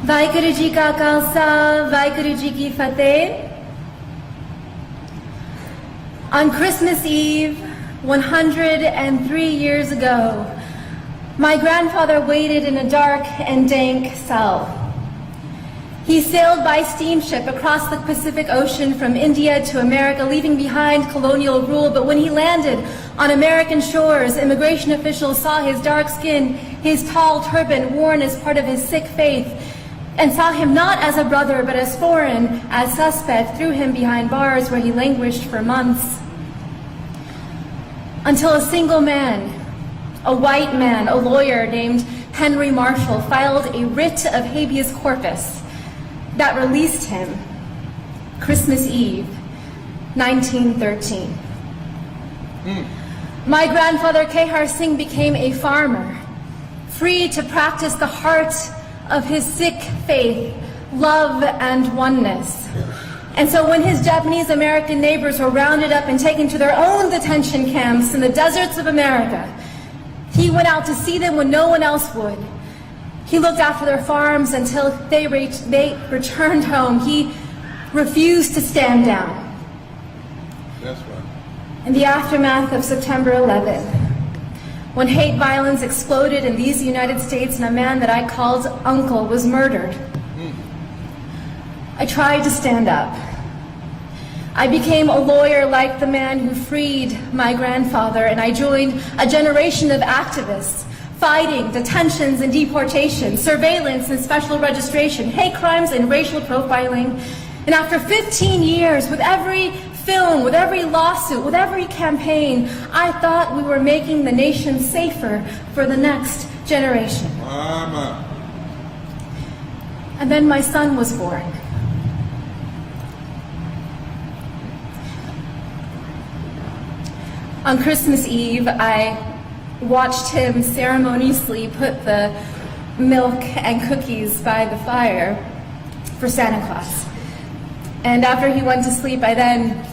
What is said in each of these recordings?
Vaheguru Ji Ka Khalsa, Vaheguru Ji Ki Fateh. On Christmas Eve, 103 years ago, my grandfather waited in a dark and dank cell. He sailed by steamship across the Pacific Ocean from India to America, leaving behind colonial rule. But when he landed on American shores, immigration officials saw his dark skin, his tall turban worn as part of his Sikh faith, and saw him not as a brother, but as foreign, as suspect, threw him behind bars where he languished for months. Until a single man, a white man, a lawyer named Henry Marshall, filed a writ of habeas corpus that released him Christmas Eve, 1913. My grandfather Kehar Singh became a farmer, free to practice the heart of his Sikh faith, love and oneness. And so when his Japanese American neighbors were rounded up and taken to their own detention camps in the deserts of America, he went out to see them when no one else would. He looked after their farms until they returned home. He refused to stand down. That's right. In the aftermath of September 11th, when hate violence exploded in these United States and a man that I called uncle was murdered, I tried to stand up. I became a lawyer like the man who freed my grandfather, and I joined a generation of activists fighting detentions and deportation, surveillance and special registration, hate crimes and racial profiling. And after 15 years, with every film, with every lawsuit, with every campaign, I thought we were making the nation safer for the next generation. Mama. And then my son was born. On Christmas Eve, I watched him ceremoniously put the milk and cookies by the fire for Santa Claus. And after he went to sleep, I then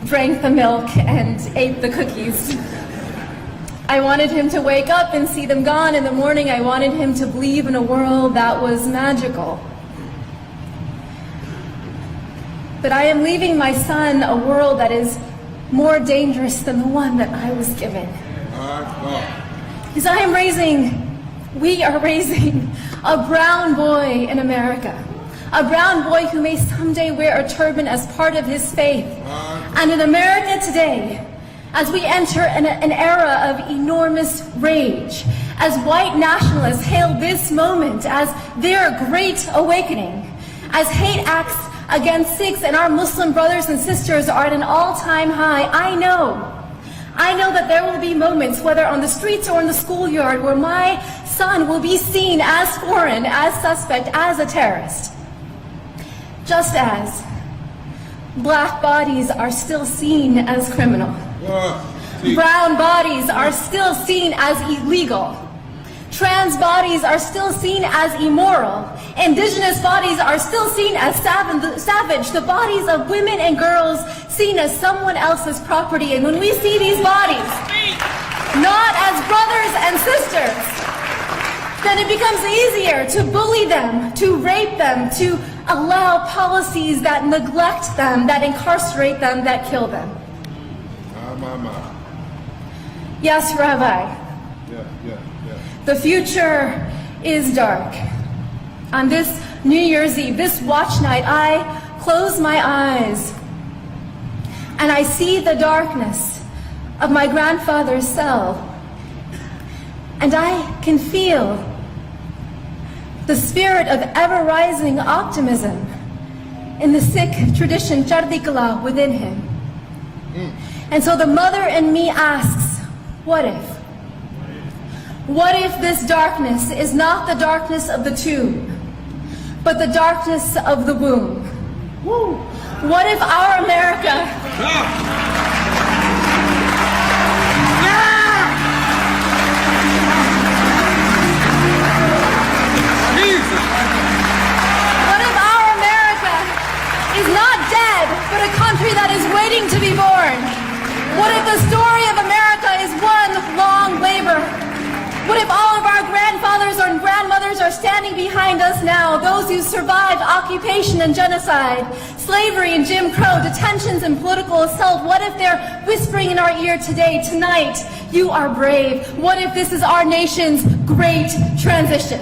drank the milk and ate the cookies. I wanted him to wake up and see them gone in the morning. I wanted him to believe in a world that was magical. But I am leaving my son a world that is more dangerous than the one that I was given. Because we are raising a brown boy in America. A brown boy who may someday wear a turban as part of his faith. And in America today, as we enter an era of enormous rage, as white nationalists hail this moment as their great awakening, as hate acts against Sikhs and our Muslim brothers and sisters are at an all-time high, I know that there will be moments, whether on the streets or in the schoolyard, where my son will be seen as foreign, as suspect, as a terrorist. Just as black bodies are still seen as criminal. Brown bodies are still seen as illegal. Trans bodies are still seen as immoral. Indigenous bodies are still seen as savage. The bodies of women and girls seen as someone else's property. And when we see these bodies not as brothers and sisters, then it becomes easier to bully them, to rape them, to allow policies that neglect them, that incarcerate them, that kill them. Yes, Rabbi. The future is dark. On this New Year's Eve, this watch night, I close my eyes and I see the darkness of my grandfather's cell, and I can feel the spirit of ever-rising optimism in the Sikh tradition, Chardi Kala, within him. And so the mother in me asks, what if? What if this darkness is not the darkness of the tomb, but the darkness of the womb? What if our America... What if our America is not dead, but a country that is waiting to be born? What if the story of America is one long labor? What if all of our grandfathers or grandmothers are standing standing behind us now, those who survived occupation and genocide, slavery and Jim Crow, detentions and political assault, what if they're whispering in our ear today, tonight, you are brave? What if this is our nation's great transition?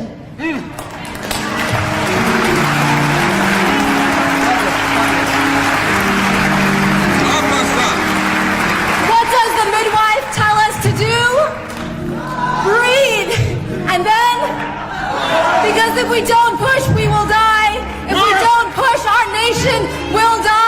What does the midwife tell us to do? Breathe. And then, because if we don't push, we will die. If we don't push, our nation will die.